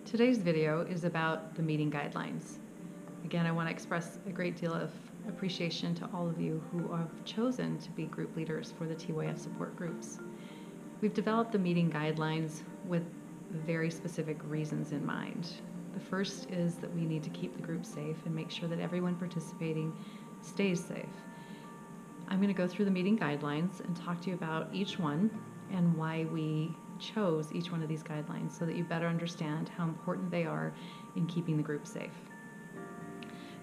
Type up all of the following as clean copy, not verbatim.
Today's video is about the meeting guidelines. Again, I want to express a great deal of appreciation to all of you who have chosen to be group leaders for the TYF Support Groups. We've developed the meeting guidelines with very specific reasons in mind. The first is that we need to keep the group safe and make sure that everyone participating stays safe. I'm going to go through the meeting guidelines and talk to you about each one and why we chose each one of these guidelines so that you better understand how important they are in keeping the group safe.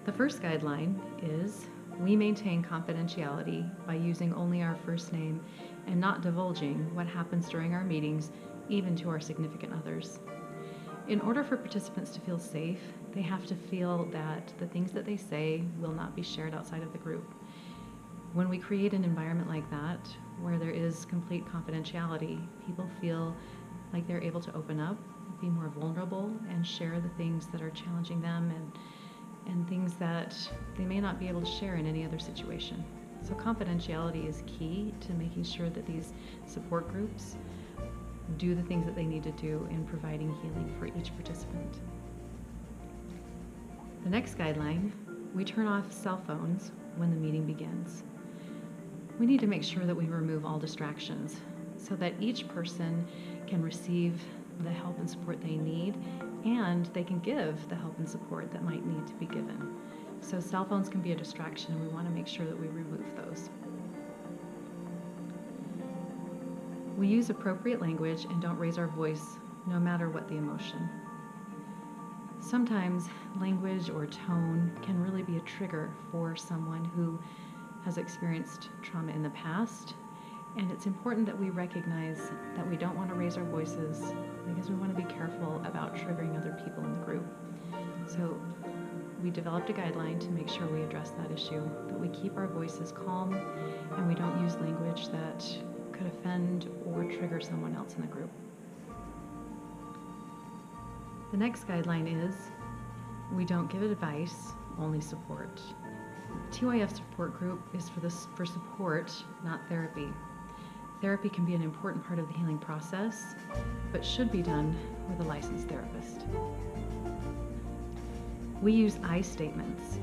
The first guideline is we maintain confidentiality by using only our first name and not divulging what happens during our meetings, even to our significant others. In order for participants to feel safe, they have to feel that the things that they say will not be shared outside of the group. When we create an environment like that, where there is complete confidentiality, people feel like they're able to open up, be more vulnerable, and share the things that are challenging them and things that they may not be able to share in any other situation. So confidentiality is key to making sure that these support groups do the things that they need to do in providing healing for each participant. The next guideline, we turn off cell phones when the meeting begins. We need to make sure that we remove all distractions so that each person can receive the help and support they need, and they can give the help and support that might need to be given. So cell phones can be a distraction, and we want to make sure that we remove those. We use appropriate language and don't raise our voice no matter what the emotion. Sometimes language or tone can really be a trigger for someone who has experienced trauma in the past, and it's important that we recognize that we don't want to raise our voices because we want to be careful about triggering other people in the group. So we developed a guideline to make sure we address that issue, that we keep our voices calm and we don't use language that could offend or trigger someone else in the group. The next guideline is we don't give advice, only support. TYF Support Group is for support, not therapy. Therapy can be an important part of the healing process, but should be done with a licensed therapist. We use I statements.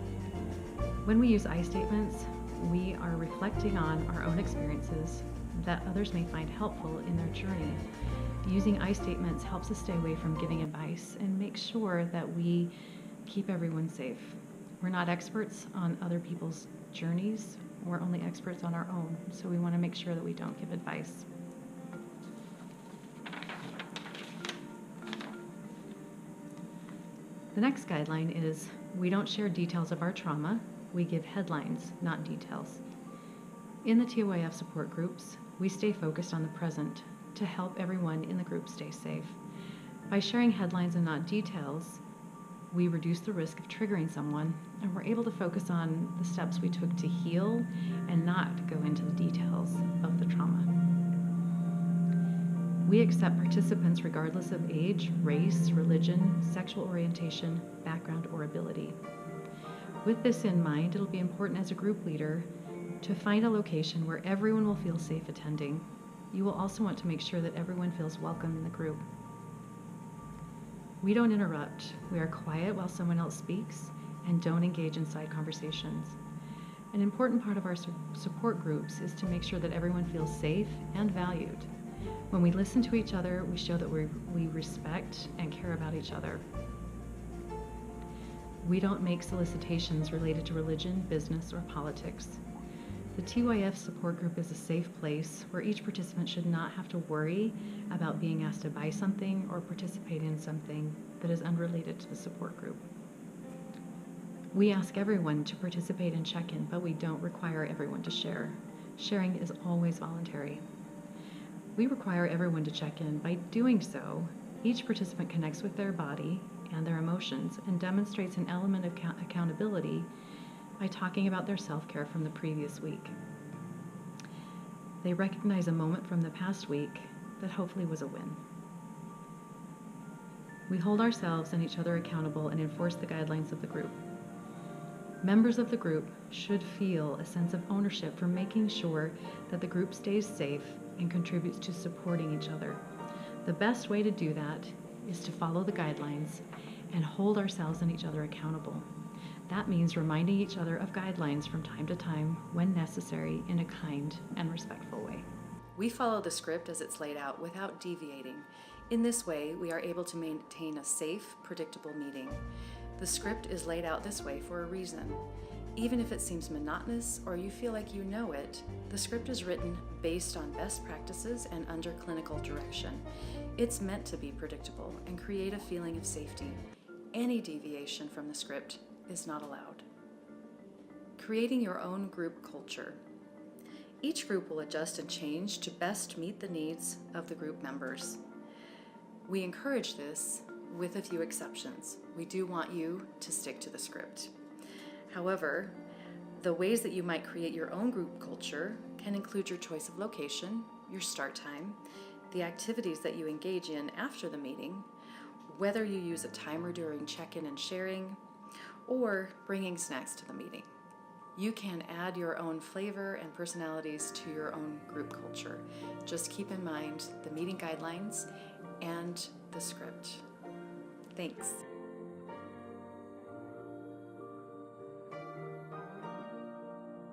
When we use I statements, we are reflecting on our own experiences that others may find helpful in their journey. Using I statements helps us stay away from giving advice and make sure that we keep everyone safe. We're not experts on other people's journeys. We're only experts on our own, so we want to make sure that we don't give advice. The next guideline is we don't share details of our trauma. We give headlines, not details. In the TYF support groups, we stay focused on the present to help everyone in the group stay safe. By sharing headlines and not details, we reduce the risk of triggering someone, and we're able to focus on the steps we took to heal and not go into the details of the trauma. We accept participants regardless of age, race, religion, sexual orientation, background, or ability. With this in mind, it'll be important as a group leader to find a location where everyone will feel safe attending. You will also want to make sure that everyone feels welcome in the group. We don't interrupt. We are quiet while someone else speaks and don't engage in side conversations. An important part of our support groups is to make sure that everyone feels safe and valued. When we listen to each other, we show that we respect and care about each other. We don't make solicitations related to religion, business, or politics. The TYF support group is a safe place where each participant should not have to worry about being asked to buy something or participate in something that is unrelated to the support group. We ask everyone to participate and check in, but we don't require everyone to share. Sharing is always voluntary. We require everyone to check in. By doing so, each participant connects with their body and their emotions and demonstrates an element of accountability by talking about their self-care from the previous week. They recognize a moment from the past week that hopefully was a win. We hold ourselves and each other accountable and enforce the guidelines of the group. Members of the group should feel a sense of ownership for making sure that the group stays safe and contributes to supporting each other. The best way to do that is to follow the guidelines and hold ourselves and each other accountable. That means reminding each other of guidelines from time to time when necessary in a kind and respectful way. We follow the script as it's laid out without deviating. In this way, we are able to maintain a safe, predictable meeting. The script is laid out this way for a reason. Even if it seems monotonous or you feel like you know it, the script is written based on best practices and under clinical direction. It's meant to be predictable and create a feeling of safety. Any deviation from the script is not allowed. Creating your own group culture. Each group will adjust and change to best meet the needs of the group members. We encourage this with a few exceptions. We do want you to stick to the script. However, the ways that you might create your own group culture can include your choice of location, your start time, the activities that you engage in after the meeting, whether you use a timer during check-in and sharing, or bringing snacks to the meeting. You can add your own flavor and personalities to your own group culture. Just keep in mind the meeting guidelines and the script. Thanks.